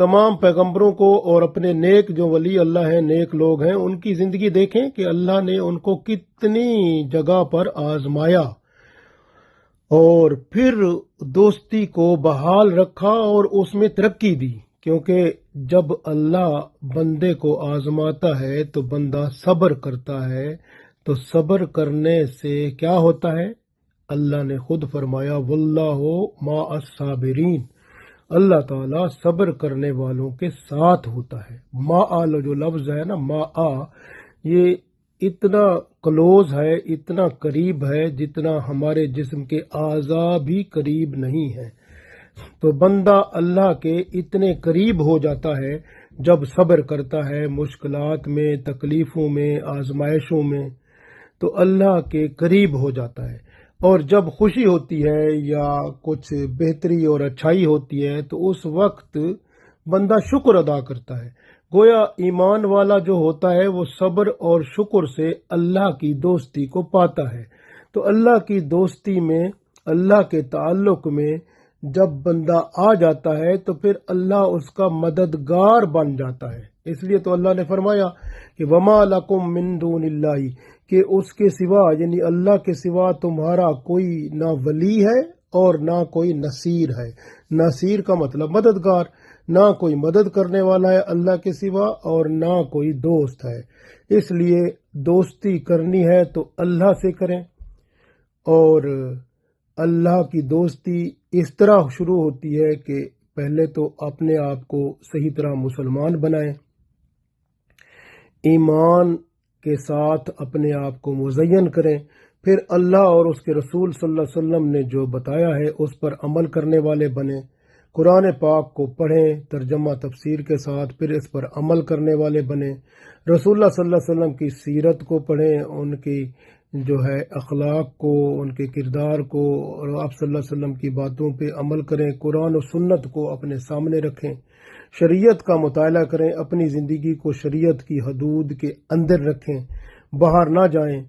تمام پیغمبروں کو اور اپنے نیک جو ولی اللہ ہیں، نیک لوگ ہیں، ان کی زندگی دیکھیں کہ اللہ نے ان کو کتنی جگہ پر آزمایا اور پھر دوستی کو بحال رکھا اور اس میں ترقی دی، کیونکہ جب اللہ بندے کو آزماتا ہے تو بندہ صبر کرتا ہے، تو صبر کرنے سے کیا ہوتا ہے؟ اللہ نے خود فرمایا واللہ مع الصابرین، اللہ تعالیٰ صبر کرنے والوں کے ساتھ ہوتا ہے۔ مع جو لفظ ہے نا، مع، یہ اتنا کلوز ہے، اتنا قریب ہے جتنا ہمارے جسم کے اعضاء بھی قریب نہیں ہے۔ تو بندہ اللہ کے اتنے قریب ہو جاتا ہے جب صبر کرتا ہے مشکلات میں، تکلیفوں میں، آزمائشوں میں، تو اللہ کے قریب ہو جاتا ہے۔ اور جب خوشی ہوتی ہے یا کچھ بہتری اور اچھائی ہوتی ہے تو اس وقت بندہ شکر ادا کرتا ہے۔ گویا ایمان والا جو ہوتا ہے وہ صبر اور شکر سے اللہ کی دوستی کو پاتا ہے۔ تو اللہ کی دوستی میں، اللہ کے تعلق میں جب بندہ آ جاتا ہے تو پھر اللہ اس کا مددگار بن جاتا ہے۔ اس لیے تو اللہ نے فرمایا کہ وما لکم من دون اللہ، کہ اس کے سوا یعنی اللہ کے سوا تمہارا کوئی نہ ولی ہے اور نہ کوئی نصیر ہے۔ نصیر کا مطلب مددگار، نہ کوئی مدد کرنے والا ہے اللہ کے سوا اور نہ کوئی دوست ہے۔ اس لیے دوستی کرنی ہے تو اللہ سے کریں، اور اللہ کی دوستی اس طرح شروع ہوتی ہے کہ پہلے تو اپنے آپ کو صحیح طرح مسلمان بنائیں، ایمان کے ساتھ اپنے آپ کو مزین کریں، پھر اللہ اور اس کے رسول صلی اللہ علیہ وسلم نے جو بتایا ہے اس پر عمل کرنے والے بنیں، قرآن پاک کو پڑھیں ترجمہ تفسیر کے ساتھ، پھر اس پر عمل کرنے والے بنیں، رسول اللہ صلی اللہ علیہ وسلم کی سیرت کو پڑھیں، ان کی جو ہے اخلاق کو، ان کے کردار کو، اور آپ صلی اللہ علیہ وسلم کی باتوں پہ عمل کریں، قرآن و سنت کو اپنے سامنے رکھیں، شریعت کا مطالعہ کریں، اپنی زندگی کو شریعت کی حدود کے اندر رکھیں، باہر نہ جائیں۔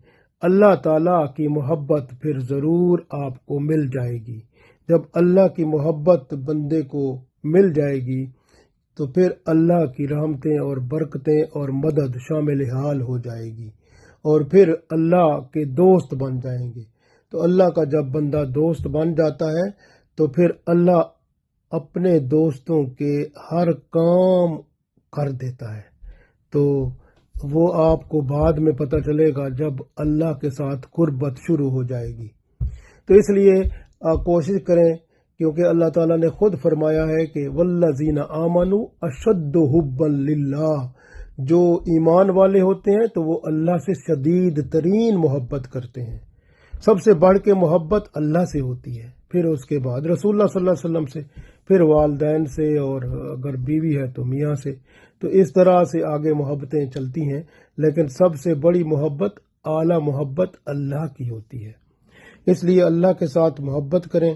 اللہ تعالیٰ کی محبت پھر ضرور آپ کو مل جائے گی۔ جب اللہ کی محبت بندے کو مل جائے گی تو پھر اللہ کی رحمتیں اور برکتیں اور مدد شامل حال ہو جائے گی، اور پھر اللہ کے دوست بن جائیں گے۔ تو اللہ کا جب بندہ دوست بن جاتا ہے تو پھر اللہ اپنے دوستوں کے ہر کام کر دیتا ہے، تو وہ آپ کو بعد میں پتہ چلے گا جب اللہ کے ساتھ قربت شروع ہو جائے گی۔ تو اس لیے کوشش کریں، کیونکہ اللہ تعالیٰ نے خود فرمایا ہے کہ والذین آمنوا اشد حبا للہ، جو ایمان والے ہوتے ہیں تو وہ اللہ سے شدید ترین محبت کرتے ہیں۔ سب سے بڑھ کے محبت اللہ سے ہوتی ہے، پھر اس کے بعد رسول اللہ صلی اللہ علیہ وسلم سے، پھر والدین سے، اور اگر بیوی ہے تو میاں سے، تو اس طرح سے آگے محبتیں چلتی ہیں، لیکن سب سے بڑی محبت، اعلیٰ محبت اللہ کی ہوتی ہے۔ اس لیے اللہ کے ساتھ محبت کریں،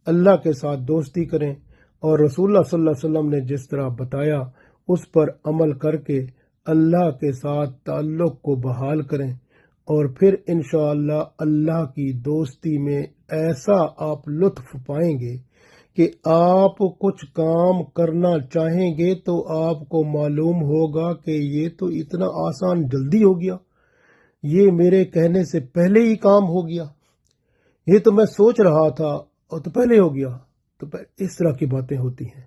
اللہ کے ساتھ دوستی کریں، اور رسول اللہ صلی اللہ علیہ وسلم نے جس طرح بتایا اس پر عمل کر کے اللہ کے ساتھ تعلق کو بحال کریں، اور پھر انشاءاللہ اللہ کی دوستی میں ایسا آپ لطف پائیں گے کہ آپ کچھ کام کرنا چاہیں گے تو آپ کو معلوم ہوگا کہ یہ تو اتنا آسان جلدی ہو گیا، یہ میرے کہنے سے پہلے ہی کام ہو گیا، یہ تو میں سوچ رہا تھا اور تو پہلے ہو گیا۔ تو اس طرح کی باتیں ہوتی ہیں،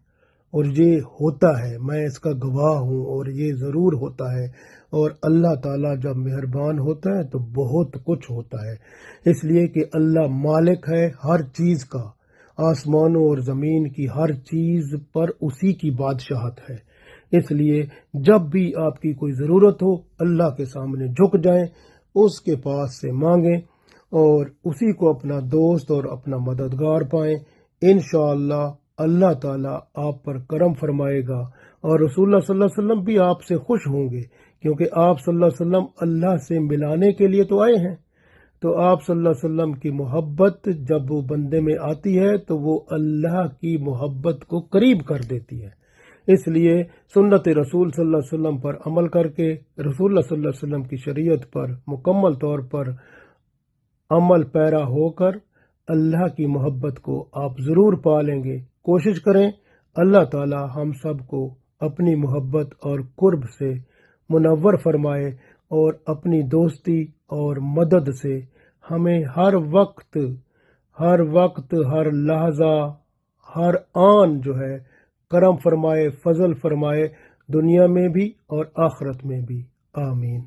اور یہ ہوتا ہے، میں اس کا گواہ ہوں، اور یہ ضرور ہوتا ہے۔ اور اللہ تعالیٰ جب مہربان ہوتا ہے تو بہت کچھ ہوتا ہے، اس لیے کہ اللہ مالک ہے ہر چیز کا، آسمانوں اور زمین کی ہر چیز پر اسی کی بادشاہت ہے۔ اس لیے جب بھی آپ کی کوئی ضرورت ہو اللہ کے سامنے جھک جائیں، اس کے پاس سے مانگیں، اور اسی کو اپنا دوست اور اپنا مددگار پائیں۔ انشاءاللہ اللہ تعالیٰ آپ پر کرم فرمائے گا، اور رسول اللہ صلی اللہ علیہ وسلم بھی آپ سے خوش ہوں گے، کیونکہ آپ صلی اللہ علیہ وسلم اللہ سے ملانے کے لیے تو آئے ہیں۔ تو آپ صلی اللہ علیہ وسلم کی محبت جب وہ بندے میں آتی ہے تو وہ اللہ کی محبت کو قریب کر دیتی ہے۔ اس لیے سنت رسول صلی اللہ علیہ وسلم پر عمل کر کے، رسول اللہ صلی اللہ علیہ وسلم کی شریعت پر مکمل طور پر عمل پیرا ہو کر اللہ کی محبت کو آپ ضرور پا لیں گے۔ کوشش کریں اللہ تعالی ہم سب کو اپنی محبت اور قرب سے منور فرمائے اور اپنی دوستی اور مدد سے ہمیں ہر وقت ہر لحظہ ہر آن جو ہے کرم فرمائے، فضل فرمائے، دنیا میں بھی اور آخرت میں بھی۔ آمین۔